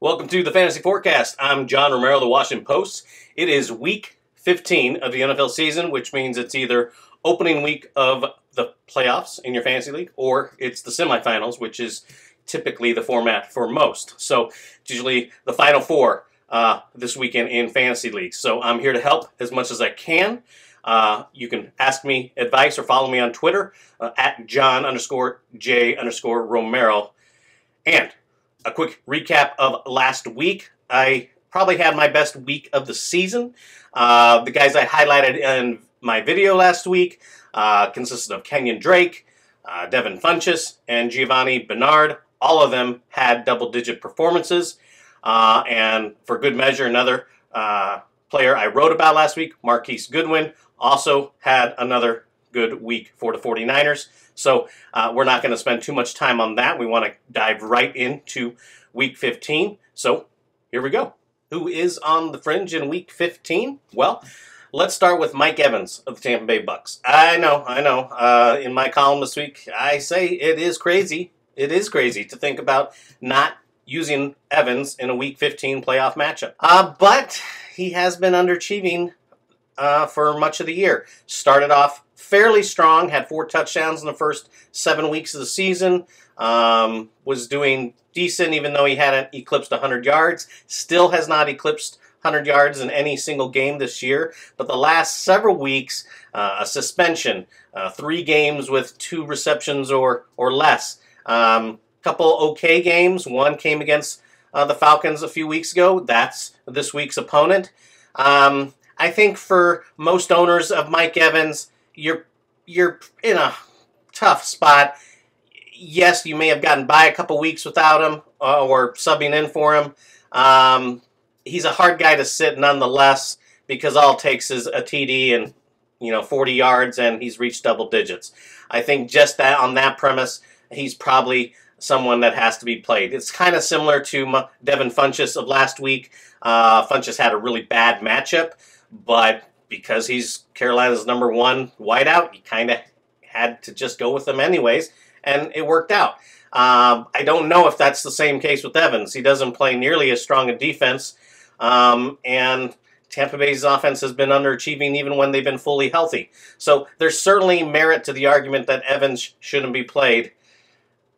Welcome to the Fantasy Forecast. I'm John Romero, the Washington Post. It is week 15 of the NFL season, which means it's either opening week of the playoffs in your fantasy league, or it's the semifinals, which is typically the format for most. So it's usually the final four this weekend in fantasy leagues. So I'm here to help as much as I can. You can ask me advice or follow me on Twitter at John_J_Romero. And a quick recap of last week. I probably had my best week of the season. The guys I highlighted in my video last week consisted of Kenyon Drake, Devin Funchess, and Giovanni Bernard. All of them had double-digit performances. And for good measure, another player I wrote about last week, Marquise Goodwin, also had another good week for the 49ers. So we're not going to spend too much time on that. We want to dive right into week 15. So here we go. Who is on the fringe in week 15? Well, let's start with Mike Evans of the Tampa Bay Bucks. I know. In my column this week, I say it is crazy. It is crazy to think about not using Evans in a week 15 playoff matchup. But he has been underachieving for much of the year. Started off fairly strong, had 4 touchdowns in the first 7 weeks of the season, was doing decent even though he hadn't eclipsed 100 yards, still has not eclipsed 100 yards in any single game this year, but the last several weeks, a suspension, 3 games with 2 receptions or less, couple okay games, one came against the Falcons a few weeks ago, that's this week's opponent. I think for most owners of Mike Evans, you're in a tough spot. Yes, you may have gotten by a couple weeks without him or subbing in for him. He's a hard guy to sit nonetheless because all it takes is a TD and 40 yards and he's reached double digits. I think just that on that premise, he's probably someone that has to be played. It's kind of similar to Devin Funchess of last week. Funchess had a really bad matchup, but because he's Carolina's #1 wideout, you kind of had to just go with him anyways, and it worked out. I don't know if that's the same case with Evans. He doesn't play nearly as strong a defense, and Tampa Bay's offense has been underachieving even when they've been fully healthy. So there's certainly merit to the argument that Evans shouldn't be played.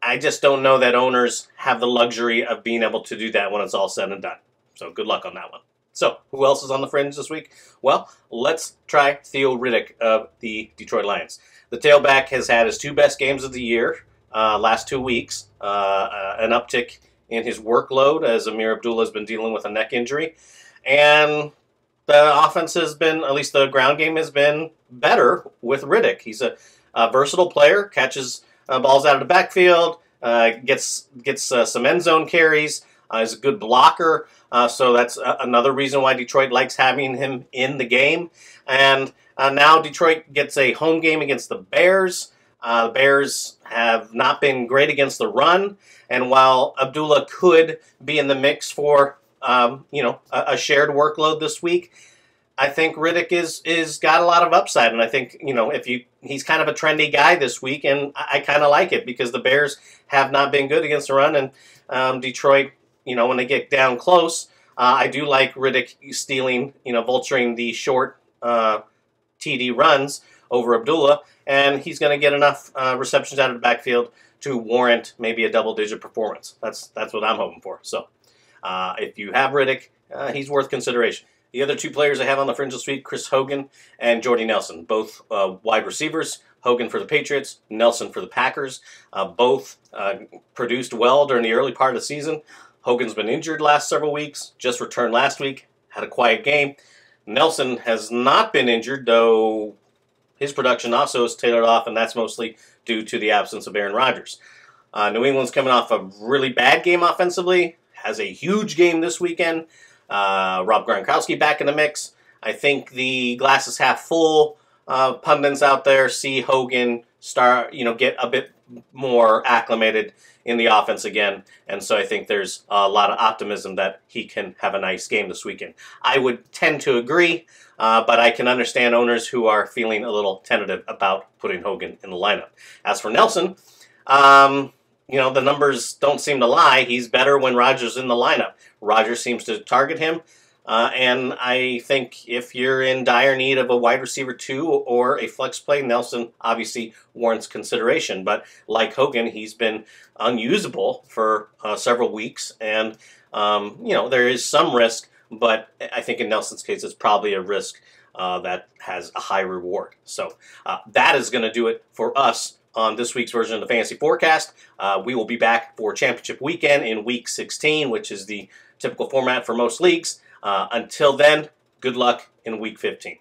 I just don't know that owners have the luxury of being able to do that when it's all said and done. So good luck on that one. So, who else is on the fringe this week? Well, let's try Theo Riddick of the Detroit Lions. The tailback has had his 2 best games of the year, last 2 weeks. An uptick in his workload as Amir Abdullah has been dealing with a neck injury. And the offense has been, at least the ground game has been better with Riddick. He's a versatile player, catches balls out of the backfield, gets some end zone carries, is a good blocker. So that's another reason why Detroit likes having him in the game. And now Detroit gets a home game against the Bears. The Bears have not been great against the run. And while Abdullah could be in the mix for a shared workload this week, I think Riddick is got a lot of upside. And I think he's kind of a trendy guy this week, and I kind of like it because the Bears have not been good against the run, and Detroit, when they get down close, I do like Riddick stealing, vulturing the short TD runs over Abdullah, and he's going to get enough receptions out of the backfield to warrant maybe a double-digit performance. That's what I'm hoping for. So if you have Riddick, he's worth consideration. The other 2 players I have on the fringe this week, Chris Hogan and Jordy Nelson, both wide receivers. Hogan for the Patriots, Nelson for the Packers. Both produced well during the early part of the season. Hogan's been injured last several weeks, just returned last week, had a quiet game. Nelson has not been injured, though his production also is tailored off, and that's mostly due to the absence of Aaron Rodgers. New England's coming off a really bad game offensively, has a huge game this weekend. Rob Gronkowski back in the mix. I think the glass is half full. Pundits out there see Hogan get a bit more acclimated in the offense again, and so I think there's a lot of optimism that he can have a nice game this weekend. I would tend to agree, but I can understand owners who are feeling a little tentative about putting Hogan in the lineup. As for Nelson, you know, the numbers don't seem to lie. He's better when Rodgers in the lineup. Rodgers seems to target him. And I think if you're in dire need of a wide receiver 2 or a flex play, Nelson obviously warrants consideration. But like Hogan, he's been unusable for several weeks. And, you know, there is some risk, but I think in Nelson's case, it's probably a risk that has a high reward. So that is going to do it for us on this week's version of the Fantasy Forecast. We will be back for Championship Weekend in Week 16, which is the typical format for most leagues. Until then, good luck in Week 15.